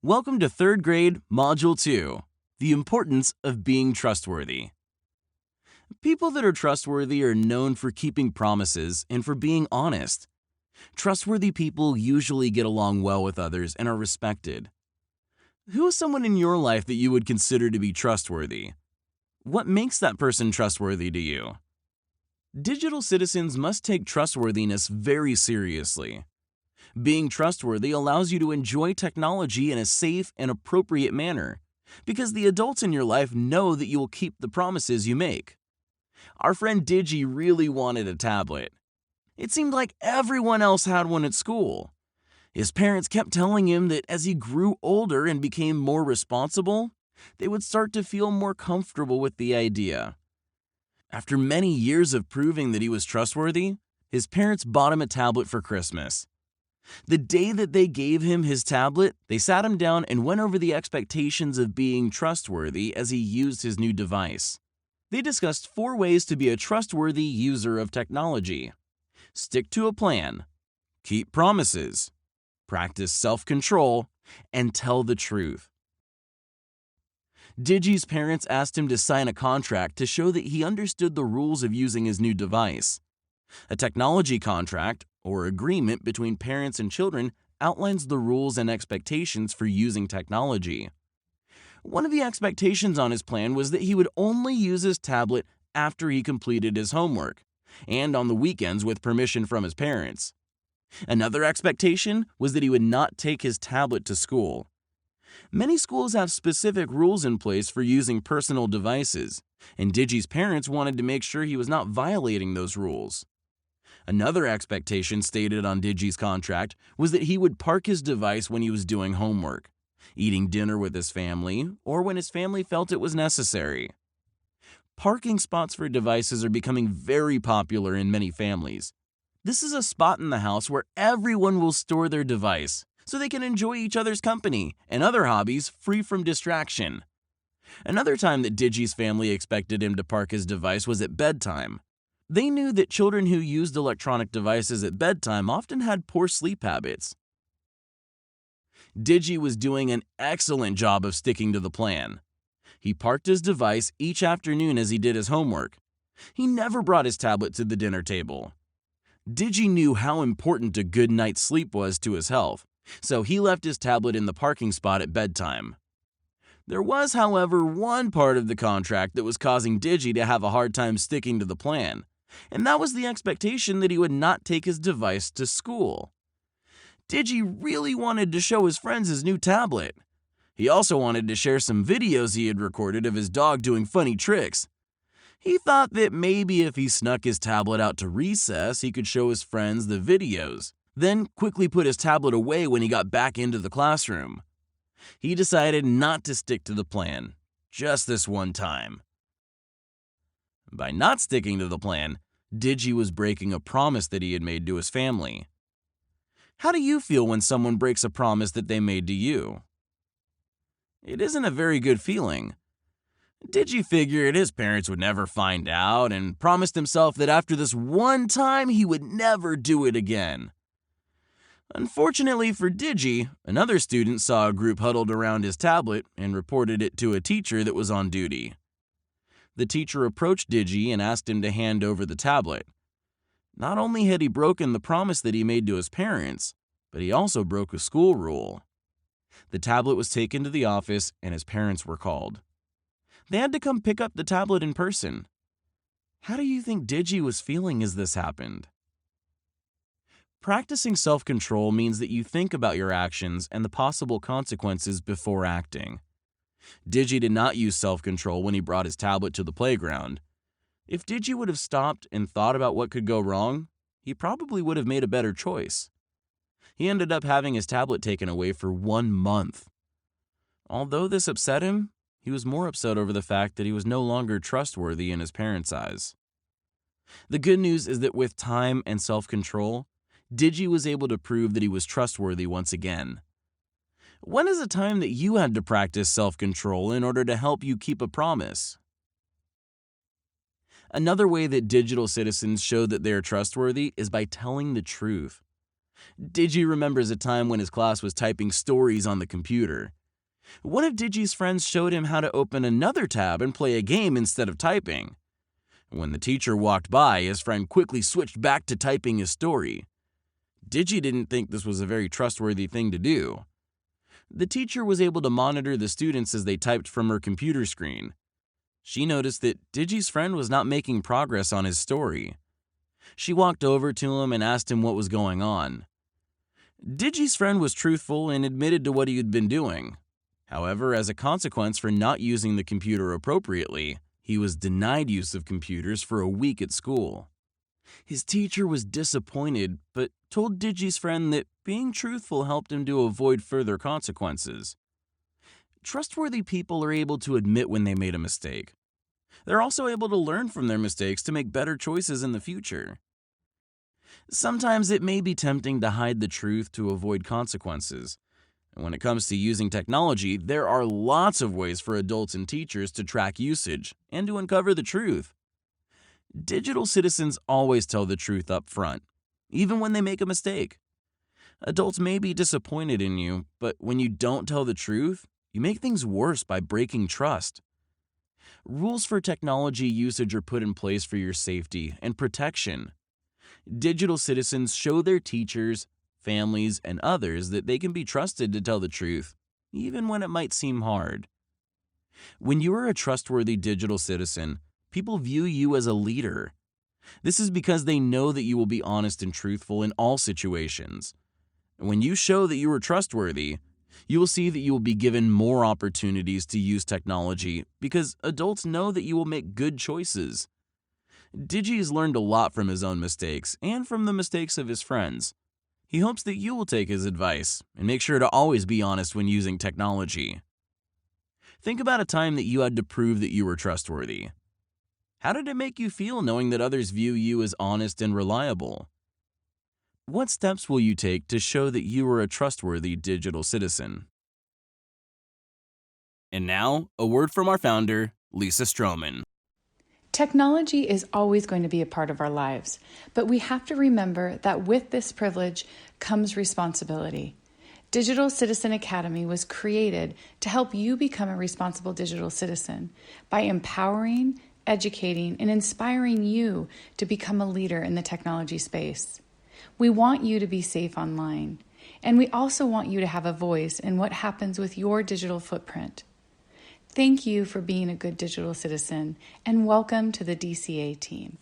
Welcome to 3rd grade, Module 2, The Importance of Being Trustworthy. People that are trustworthy are known for keeping promises and for being honest. Trustworthy people usually get along well with others and are respected. Who is someone in your life that you would consider to be trustworthy? What makes that person trustworthy to you? Digital citizens must take trustworthiness very seriously. Being trustworthy allows you to enjoy technology in a safe and appropriate manner because the adults in your life know that you will keep the promises you make. Our friend Digi really wanted a tablet. It seemed like everyone else had one at school. His parents kept telling him that as he grew older and became more responsible, they would start to feel more comfortable with the idea. After many years of proving that he was trustworthy, his parents bought him a tablet for Christmas. The day that they gave him his tablet, they sat him down and went over the expectations of being trustworthy as he used his new device. They discussed 4 ways to be a trustworthy user of technology. Stick to a plan, keep promises, practice self-control, and tell the truth. Digi's parents asked him to sign a contract to show that he understood the rules of using his new device. A technology contract, or agreement between parents and children, outlines the rules and expectations for using technology. One of the expectations on his plan was that he would only use his tablet after he completed his homework, and on the weekends with permission from his parents. Another expectation was that he would not take his tablet to school. Many schools have specific rules in place for using personal devices, and Digi's parents wanted to make sure he was not violating those rules. Another expectation stated on Digi's contract was that he would park his device when he was doing homework, eating dinner with his family, or when his family felt it was necessary. Parking spots for devices are becoming very popular in many families. This is a spot in the house where everyone will store their device so they can enjoy each other's company and other hobbies free from distraction. Another time that Digi's family expected him to park his device was at bedtime. They knew that children who used electronic devices at bedtime often had poor sleep habits. Digi was doing an excellent job of sticking to the plan. He parked his device each afternoon as he did his homework. He never brought his tablet to the dinner table. Digi knew how important a good night's sleep was to his health, so he left his tablet in the parking spot at bedtime. There was, however, one part of the contract that was causing Digi to have a hard time sticking to the plan, and that was the expectation that he would not take his device to school. Digi really wanted to show his friends his new tablet. He also wanted to share some videos he had recorded of his dog doing funny tricks. He thought that maybe if he snuck his tablet out to recess, he could show his friends the videos, then quickly put his tablet away when he got back into the classroom. He decided not to stick to the plan, just this one time. By not sticking to the plan, Digi was breaking a promise that he had made to his family. How do you feel when someone breaks a promise that they made to you? It isn't a very good feeling. Digi figured his parents would never find out and promised himself that after this one time he would never do it again. Unfortunately for Digi, another student saw a group huddled around his tablet and reported it to a teacher that was on duty. The teacher approached Digi and asked him to hand over the tablet. Not only had he broken the promise that he made to his parents, but he also broke a school rule. The tablet was taken to the office and his parents were called. They had to come pick up the tablet in person. How do you think Digi was feeling as this happened? Practicing self-control means that you think about your actions and the possible consequences before acting. Digi did not use self-control when he brought his tablet to the playground. If Digi would have stopped and thought about what could go wrong, he probably would have made a better choice. He ended up having his tablet taken away for 1 month. Although this upset him, he was more upset over the fact that he was no longer trustworthy in his parents' eyes. The good news is that with time and self-control, Digi was able to prove that he was trustworthy once again. When is a time that you had to practice self-control in order to help you keep a promise? Another way that digital citizens show that they are trustworthy is by telling the truth. Digi remembers a time when his class was typing stories on the computer. One of Digi's friends showed him how to open another tab and play a game instead of typing. When the teacher walked by, his friend quickly switched back to typing his story. Digi didn't think this was a very trustworthy thing to do. The teacher was able to monitor the students as they typed from her computer screen. She noticed that Digi's friend was not making progress on his story. She walked over to him and asked him what was going on. Digi's friend was truthful and admitted to what he had been doing. However, as a consequence for not using the computer appropriately, he was denied use of computers for a week at school. His teacher was disappointed, but told Digi's friend that being truthful helped him to avoid further consequences. Trustworthy people are able to admit when they made a mistake. They're also able to learn from their mistakes to make better choices in the future. Sometimes it may be tempting to hide the truth to avoid consequences. And when it comes to using technology, there are lots of ways for adults and teachers to track usage and to uncover the truth. Digital citizens always tell the truth up front, even when they make a mistake. Adults may be disappointed in you, but when you don't tell the truth, you make things worse by breaking trust. Rules for technology usage are put in place for your safety and protection. Digital citizens show their teachers, families, and others that they can be trusted to tell the truth, even when it might seem hard. When you are a trustworthy digital citizen, people view you as a leader. This is because they know that you will be honest and truthful in all situations. When you show that you are trustworthy, you will see that you will be given more opportunities to use technology because adults know that you will make good choices. Digi has learned a lot from his own mistakes and from the mistakes of his friends. He hopes that you will take his advice and make sure to always be honest when using technology. Think about a time that you had to prove that you were trustworthy. How did it make you feel knowing that others view you as honest and reliable? What steps will you take to show that you are a trustworthy digital citizen? And now, a word from our founder, Lisa Stroman. Technology is always going to be a part of our lives, but we have to remember that with this privilege comes responsibility. Digital Citizen Academy was created to help you become a responsible digital citizen by empowering, educating, and inspiring you to become a leader in the technology space. We want you to be safe online, and we also want you to have a voice in what happens with your digital footprint. Thank you for being a good digital citizen, and welcome to the DCA team.